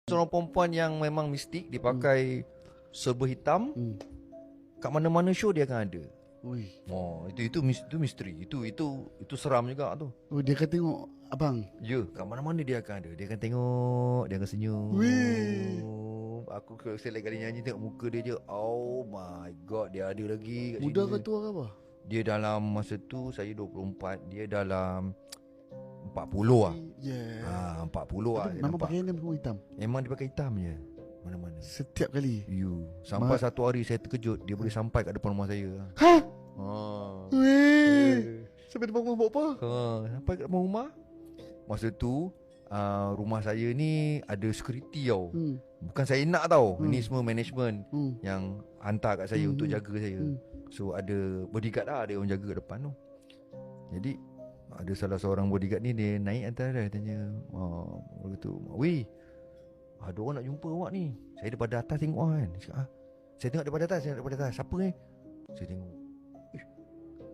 Seorang perempuan yang memang mistik. Dia pakai serba hitam. Kat mana-mana show dia akan ada. Ui. Oh, itu misteri. Itu seram juga tu. Oh, dia akan tengok abang. Ya, kat mana-mana dia akan ada. Dia akan tengok, dia akan senyum. Weh. Aku select kali nyanyi tengok muka dia je. Oh my god, dia ada lagi kat Muda sini. ke tua ke apa? Dia dalam masa tu saya 24, dia dalam 40 lah. Yeah. 40 lah. Tapi dia memang nampak. pakaian dia semua hitam. Memang dia pakai hitam je. Mana-mana. Setiap kali. Sampai satu hari saya terkejut, dia boleh sampai kat depan rumah saya. Ha? Weh. Sampai depan rumah buat apa? Sampai kat depan rumah. Masa tu rumah saya ni ada security tau. Bukan saya nak tau. Ini semua management yang hantar kat saya untuk jaga saya. So ada bodyguard lah, dia orang jaga kat depan tu. Jadi ada salah seorang bodyguard ni, dia naik atas dia tanya, begitu, "Weh, ada orang nak jumpa awak ni." Saya daripada atas tengok kan. Cakap, saya tengok daripada atas. Siapa ni? Saya tengok.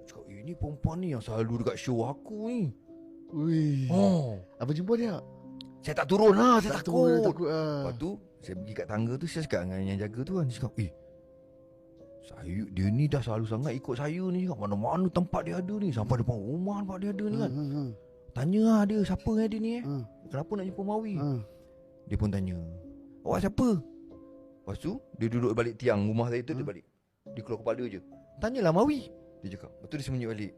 Cakap, ini perempuan ni yang selalu dekat show aku ni. Ui. Apa jumpa dia? Saya tak turun lah, saya takut. Lah. Lepas tu saya pergi kat tangga tu, saya cakap dengan yang jaga tu kan. Dia cakap, dia ni dah selalu sangat ikut saya ni. Cakap, mana-mana tempat dia ada ni. Sampai depan rumah tempat dia ada ni kan. Tanya lah dia, siapa dia ni kenapa nak jumpa Mawi? Dia pun tanya, awak siapa? Lepas tu dia duduk balik tiang rumah saya tu. Dia balik, dia keluar kepala je. Tanyalah Mawi, dia cakap. Lepas tu dia sembunyi balik.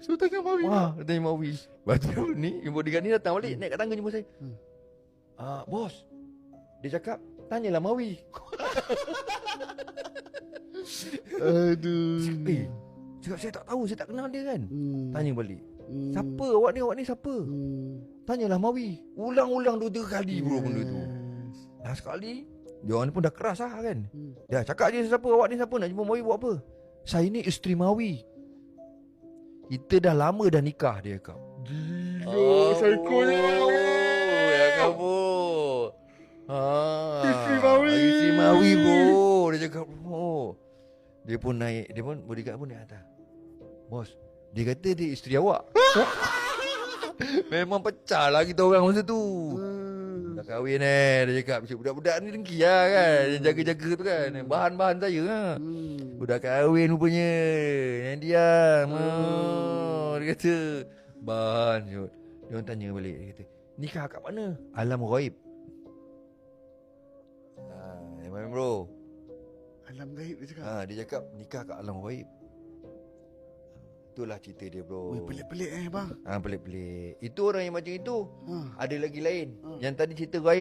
Suruh tanya Mawi. Dia tanya Mawi. Lepas tu ni bodyguard ni datang balik, naik kat tangga jumpa saya. Bos, dia cakap, tanyalah Mawi. Aduh. Cakap, saya tak tahu, saya tak kenal dia kan. Tanya balik, siapa awak ni siapa? Tanyalah Mawi. Ulang-ulang 2-3 kali bro benda tu. Dah sekali dia orang ni pun dah keras lah kan. Dah cakap je, siapa awak ni, siapa nak jumpa Mawi buat apa? Saya ni isteri Mawi. Kita dah lama dah nikah, dia cakap. Gila, psychonya. Ya kamu. Isteri Mawi. Isteri Mawi bro. Dia cakap bro. Dia pun naik, bodyguard pun naik atas. Bos, dia kata dia isteri awak. Memang pecah lah kita orang masa tu. Dah kahwin dia cakap. Budak-budak ni dengki lah kan. Yang jaga-jaga tu kan. Bahan-bahan saya lah. Budak kahwin rupanya. Yang diam. Dia kata bahan. Dia orang tanya balik. Dia kata, nikah kat mana? Alam ghaib. Memang bro. Alam gaib dia cakap. Dia cakap nikah kat alam ghaib. Itulah cerita dia bro. Weh, pelik-pelik bang. Pelik-pelik. Itu orang yang macam itu. Ada lagi lain. Yang tadi cerita ghaib